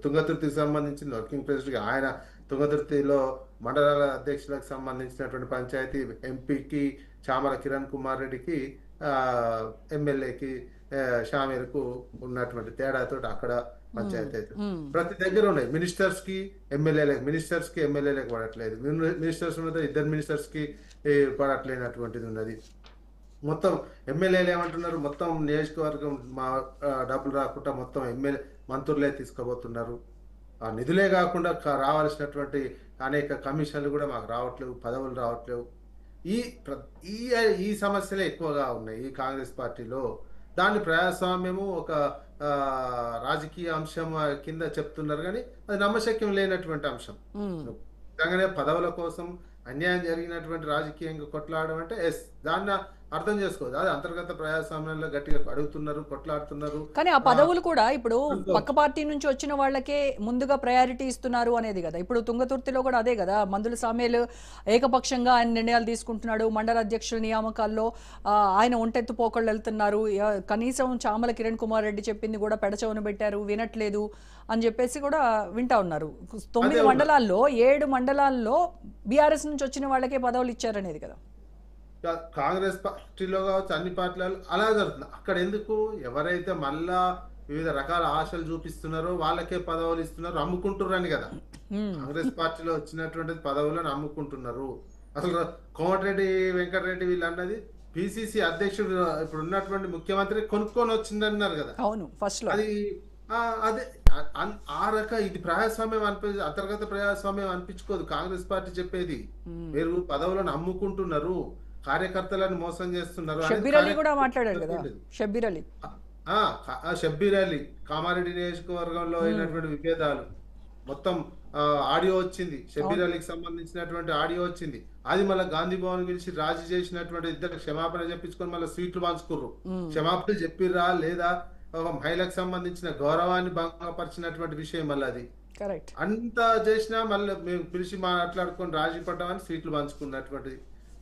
తుంగతుర్తికి సంబంధించిన working president ఆయన తుంగతుర్తిలో మండలాల అధ్యక్షులకు సంబంధించినటువంటి పంచాయతీ ఎంపీకి చామల కిరణ్ కుమార్ రెడ్డికి ఎమ్మెల్యేకి షామీర్కు ఉన్నటువంటి తేడాతో అక్కడ పంచాయతీ అయితే ప్రతి దగ్గర ఉన్నాయి. మినిస్టర్స్ కి ఎమ్మెల్యేలకు పడట్లేదు, మినిస్టర్స్ మీద ఇద్దరు మినిస్టర్స్ కి పడట్లేనటువంటిది ఉన్నది. మొత్తం ఎమ్మెల్యేలు ఏమంటున్నారు, మొత్తం నియోజకవర్గం మా డబ్బులు రాకుండా మొత్తం ఎమ్మెల్యే మంత్రులే తీసుకుపోతున్నారు. ఆ నిధులే కాకుండా రావాల్సినటువంటి అనేక కమిషన్లు కూడా మాకు రావట్లేవు, పదవులు రావట్లేవు. ఈ ఈ ఈ సమస్యలే ఎక్కువగా ఉన్నాయి ఈ కాంగ్రెస్ పార్టీలో. దాని ప్రజాస్వామ్యము ఒక రాజకీయ అంశం కింద చెప్తున్నారు, కానీ అది నమ్మశక్యం లేనటువంటి అంశం. నిజంగానే పదవుల కోసం అన్యాయం జరిగినటువంటి రాజకీయంగా కొట్లాడడం అంటే దాన్ని అర్థం చేసుకోవచ్చు. అది అంతర్గత ప్రజాస్వామ్యంలో గట్టిగా అడుగుతున్నారు, కొట్లాడుతున్నారు. కానీ ఆ పదవులు కూడా ఇప్పుడు పక్క పార్టీ నుంచి వచ్చిన వాళ్ళకే ముందుగా ప్రయారిటీ ఇస్తున్నారు అనేది కదా. ఇప్పుడు తుంగతుర్తిలో కూడా అదే కదా, మందుల సామేలు ఏకపక్షంగా ఆయన నిర్ణయాలు తీసుకుంటున్నాడు. మండల అధ్యక్షుల నియామకాల్లో ఆయన ఒంటెత్తు పోకళ్ళు వెళ్తున్నారు. కనీసం చామల కిరణ్ కుమార్ రెడ్డి చెప్పింది కూడా పెడచవన పెట్టారు, వినట్లేదు అని చెప్పేసి కూడా వింటా ఉన్నారు. 9 మండలాల్లో 7 మండలాల్లో బీఆర్ఎస్ నుంచి వచ్చిన వాళ్ళకే పదవులు ఇచ్చారనేది కదా. కాంగ్రెస్ పార్టీలో కావచ్చు, అన్ని పార్టీలలో అలా జరుగుతుంది. అక్కడ ఎందుకు ఎవరైతే మళ్ళా వివిధ రకాల ఆశలు చూపిస్తున్నారో వాళ్ళకే పదవులు ఇస్తున్నారు, అమ్ముకుంటున్నారు కదా. కాంగ్రెస్ పార్టీలో వచ్చినటువంటి పదవులను అమ్ముకుంటున్నారు. అసలు కోమటిరెడ్డి వెంకటరెడ్డి వీళ్ళు అన్నది పిసిసి అధ్యక్షుడు ఇప్పుడు ఉన్నటువంటి ముఖ్యమంత్రి కొనుక్కొని వచ్చిందన్నారు కదా. అవును, ఫస్ట్ అది అదే ఇది ప్రజాస్వామ్యం అంతర్గత ప్రజాస్వామ్యం అనిపించుకోదు కాంగ్రెస్ పార్టీ చెప్పేది. మీరు పదవులను అమ్ముకుంటున్నారు, కార్యకర్తలను మోసం చేస్తున్నారు. షబ్బీర్ అలీ కూడా మాట్లాడారు కదా. షబ్బీర్ అలీ కామారెడ్డి నియోజకవర్గంలో అయినటువంటి విభేదాలు మొత్తం ఆడియో వచ్చింది. షబ్బీర్ అలీకి సంబంధించినటువంటి ఆడియో వచ్చింది. అది మళ్ళీ గాంధీ భవన్ గురించి రాజీ చేసినటువంటి ఇద్దరు క్షమాపణ చెప్పించుకొని మళ్ళీ స్వీట్లు పంచుకుర్రు. క్షమాపణ చెప్పిర్రా లేదా, ఒక మహిళకు సంబంధించిన గౌరవాన్ని భంగపరిచినటువంటి విషయం. మళ్ళీ అది అంతా చేసినా మళ్ళీ మేము పిలిచి మాట్లాడుకొని రాజీ పడ్డామని స్వీట్లు పంచుకున్నటువంటిది.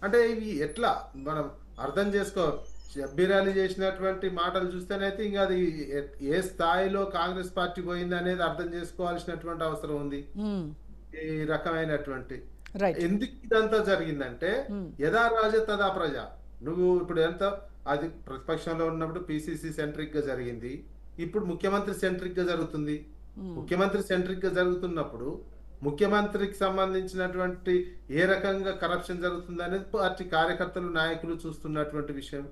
అంటే ఇవి ఎట్లా మనం అర్థం చేసుకో. షబ్బీర్ అలీ చేసినటువంటి మాటలు చూస్తేనైతే ఇంకా అది ఏ స్థాయిలో కాంగ్రెస్ పార్టీ పోయింది అనేది అర్థం చేసుకోవాల్సినటువంటి అవసరం ఉంది. ఈ రకమైనటువంటి ఎందుకు ఇదంతా జరిగిందంటే యథా రాజ తదా ప్రజ. నువ్వు ఇప్పుడు ఎంత అది ప్రతిపక్షంలో ఉన్నప్పుడు పిసిసి సెంట్రిక్ గా జరిగింది, ఇప్పుడు ముఖ్యమంత్రి సెంట్రిక్ గా జరుగుతుంది. ముఖ్యమంత్రి సెంట్రిక్ గా జరుగుతున్నప్పుడు ముఖ్యమంత్రికి సంబంధించినటువంటి ఏ రకంగా కరప్షన్ జరుగుతుంది అనేది పార్టీ కార్యకర్తలు నాయకులు చూస్తున్నటువంటి విషయం.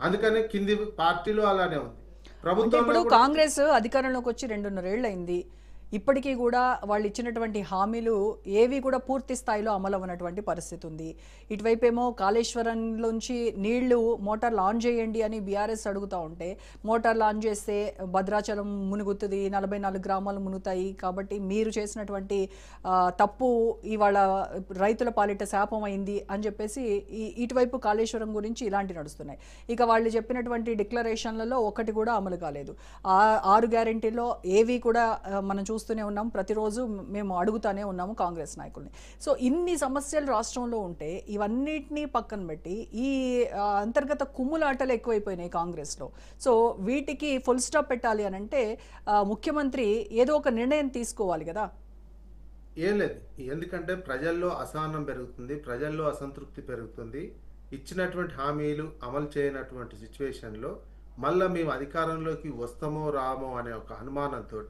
అందుకనే కింది పార్టీలో అలానే ఉంది. ప్రభుత్వం ఇప్పుడు కాంగ్రెస్ అధికారంలోకి వచ్చి 2.5 ఏళ్ళు అయింది. ఇప్పటికీ కూడా వాళ్ళు ఇచ్చినటువంటి హామీలు ఏవి కూడా పూర్తి స్థాయిలో అమలు అవ్వనటువంటి పరిస్థితి ఉంది. ఇటువైపు ఏమో కాళేశ్వరంలోంచి నీళ్లు మోటార్లు ఆన్ చేయండి అని బీఆర్ఎస్ అడుగుతూ ఉంటే, మోటార్లు ఆన్ చేస్తే భద్రాచలం మునుగుతుంది, 44 గ్రామాలు మునుగుతాయి, కాబట్టి మీరు చేసినటువంటి తప్పు ఇవాళ రైతుల పాలిట శాపం అయింది అని చెప్పేసి ఇటువైపు కాళేశ్వరం గురించి ఇలాంటివి నడుస్తున్నాయి. ఇక వాళ్ళు చెప్పినటువంటి డిక్లరేషన్లలో ఒకటి కూడా అమలు కాలేదు. 6 గ్యారెంటీలో ఏవి కూడా మనం చూస్తూనే ఉన్నాం, ప్రతిరోజు మేము అడుగుతానే ఉన్నాము కాంగ్రెస్ నాయకుల్ని. సో ఇన్ని సమస్యలు రాష్ట్రంలో ఉంటే ఇవన్నిటినీ పక్కన పెట్టి ఈ అంతర్గత కుమ్ములాటలు ఎక్కువైపోయినాయి కాంగ్రెస్లో. సో వీటికి ఫుల్ స్టాప్ పెట్టాలి అని అంటే ముఖ్యమంత్రి ఏదో ఒక నిర్ణయం తీసుకోవాలి కదా. ఏం లేదు, ఎందుకంటే ప్రజల్లో అసహనం పెరుగుతుంది, ప్రజల్లో అసంతృప్తి పెరుగుతుంది. ఇచ్చినటువంటి హామీలు అమలు చేయనటువంటి సిచ్యువేషన్లో మళ్ళీ మేము అధికారంలోకి వస్తామో రామో అనే ఒక అనుమానంతో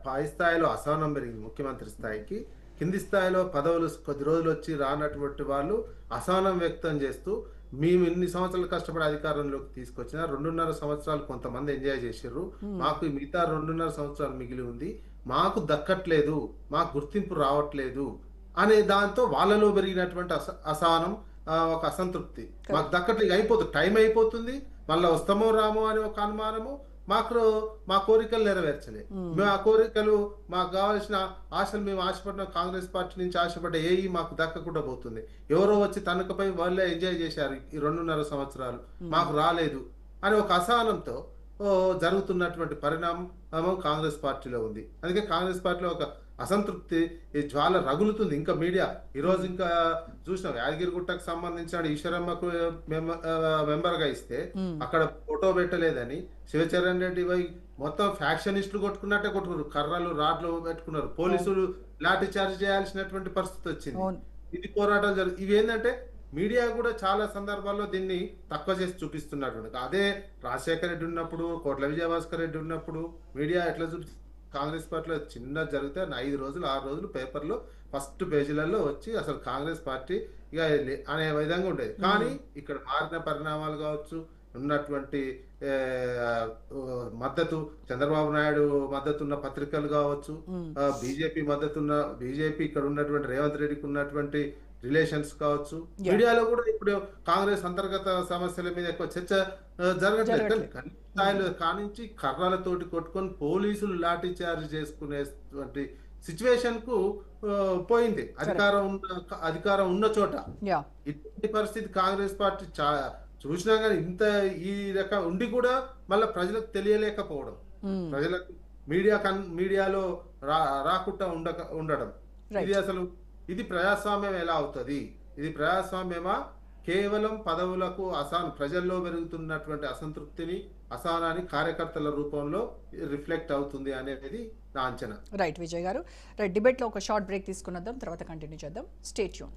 పై స్థాయిలో అసహనం పెరిగింది ముఖ్యమంత్రి స్థాయికి. కింది స్థాయిలో పదవులు కొద్ది రోజులు వచ్చి రానటువంటి వాళ్ళు అసహనం వ్యక్తం చేస్తూ మేము ఇన్ని సంవత్సరాలు కష్టపడి అధికారంలోకి తీసుకొచ్చిన 2.5 సంవత్సరాలు కొంతమంది ఎంజాయ్ చేసారు, మాకు మిగతా 2.5 సంవత్సరాలు మిగిలి ఉంది, మాకు దక్కట్లేదు, మాకు గుర్తింపు రావట్లేదు అనే దాంతో వాళ్ళలో పెరిగినటువంటి అసహనం, ఒక అసంతృప్తి. మాకు దక్కట్లేదు, అయిపోతుంది, టైం అయిపోతుంది, మళ్ళీ వస్తామో రామో అనే ఒక అనుమానము. మా కోరికలు నెరవేర్చలే, మేము ఆ కోరికలు మాకు కావాల్సిన ఆశలు మేము ఆశపడిన కాంగ్రెస్ పార్టీ నుంచి ఆశపడ్డ మాకు దక్కకుండా పోతుంది. ఎవరో వచ్చి తనకపై వాళ్ళే ఎంజాయ్ చేశారు ఈ 2.5 సంవత్సరాలు, మాకు రాలేదు అని ఒక అసహనంతో జరుగుతున్నటువంటి పరిణామం కాంగ్రెస్ పార్టీలో ఉంది. అందుకే కాంగ్రెస్ పార్టీలో ఒక అసంతృప్తి జ్వాల రగులుతుంది. ఇంకా మీడియా ఈరోజు ఇంకా చూసినాం, యాదగిరిగుట్టకు సంబంధించిన ఈశ్వరమ్మకు మెంబర్ గా ఇస్తే అక్కడ ఫోటో పెట్టలేదని శివచరణ్ రెడ్డి మొత్తం ఫ్యాక్షనిస్టులు కొట్టుకున్నట్టే కొట్టుకున్నారు, కర్రలు రాడ్లు పెట్టుకున్నారు, పోలీసులు లాఠీ చార్జ్ చేయాల్సినటువంటి పరిస్థితి వచ్చింది. అవును. ఇది పోరాటాలు ఇవి ఏంటంటే మీడియా కూడా చాలా సందర్భాల్లో దీన్ని తక్కువ చేసి చూపిస్తున్నటువంటి. అదే రాజశేఖర రెడ్డి ఉన్నప్పుడు, కోట్ల విజయభాస్కర్ రెడ్డి ఉన్నప్పుడు మీడియా ఎట్లా చూపి కాంగ్రెస్ పార్టీలో చిన్న జరిగితే 5 రోజులు 6 రోజులు పేపర్లో ఫస్ట్ పేజీలలో వచ్చి అసలు కాంగ్రెస్ పార్టీ ఇక అనే విధంగా ఉండేది. కానీ ఇక్కడ మారిన పరిణామాలు కావచ్చు, ఉన్నటువంటి మద్దతు, చంద్రబాబు నాయుడు మద్దతు ఉన్న పత్రికలు కావచ్చు, బీజేపీ బీజేపీ ఇక్కడ ఉన్నటువంటి రేవంత్ రెడ్డికి ఉన్నటువంటి రిలేషన్స్ కావచ్చు, మీడియాలో కూడా ఇప్పుడు కాంగ్రెస్ అంతర్గత సమస్యల మీద ఎక్కువ చర్చ జరగట్లేదు. స్థాయిలో కానించి కర్రలతోటి కొట్టుకొని పోలీసులు లాఠీ చార్జ్ చేసుకునేటువంటి సిచ్యువేషన్ కు పోయింది అధికారం ఉన్న చోట. ఇటువంటి పరిస్థితి కాంగ్రెస్ పార్టీ చూసినా కానీ ఇంత ఈ రకం ఉండి కూడా మళ్ళీ ప్రజలకు తెలియలేకపోవడం, ప్రజలకు మీడియాలో రాకుండా ఉండడం, ఇది ప్రజాస్వామ్యం ఎలా అవుతుంది? ఇది ప్రజాస్వామ్యమా? కేవలం పదవులకు ప్రజల్లో పెరుగుతున్నటువంటి అసంతృప్తిని, అసహనాన్ని కార్యకర్తల రూపంలో రిఫ్లెక్ట్ అవుతుంది అనేది నా అంచనా. రైట్ విజయ్ గారు, రైట్, డిబేట్లో ఒక షార్ట్ బ్రేక్ తీసుకున్నద్దాం, తర్వాత కంటిన్యూ చేద్దాం. Stay tune.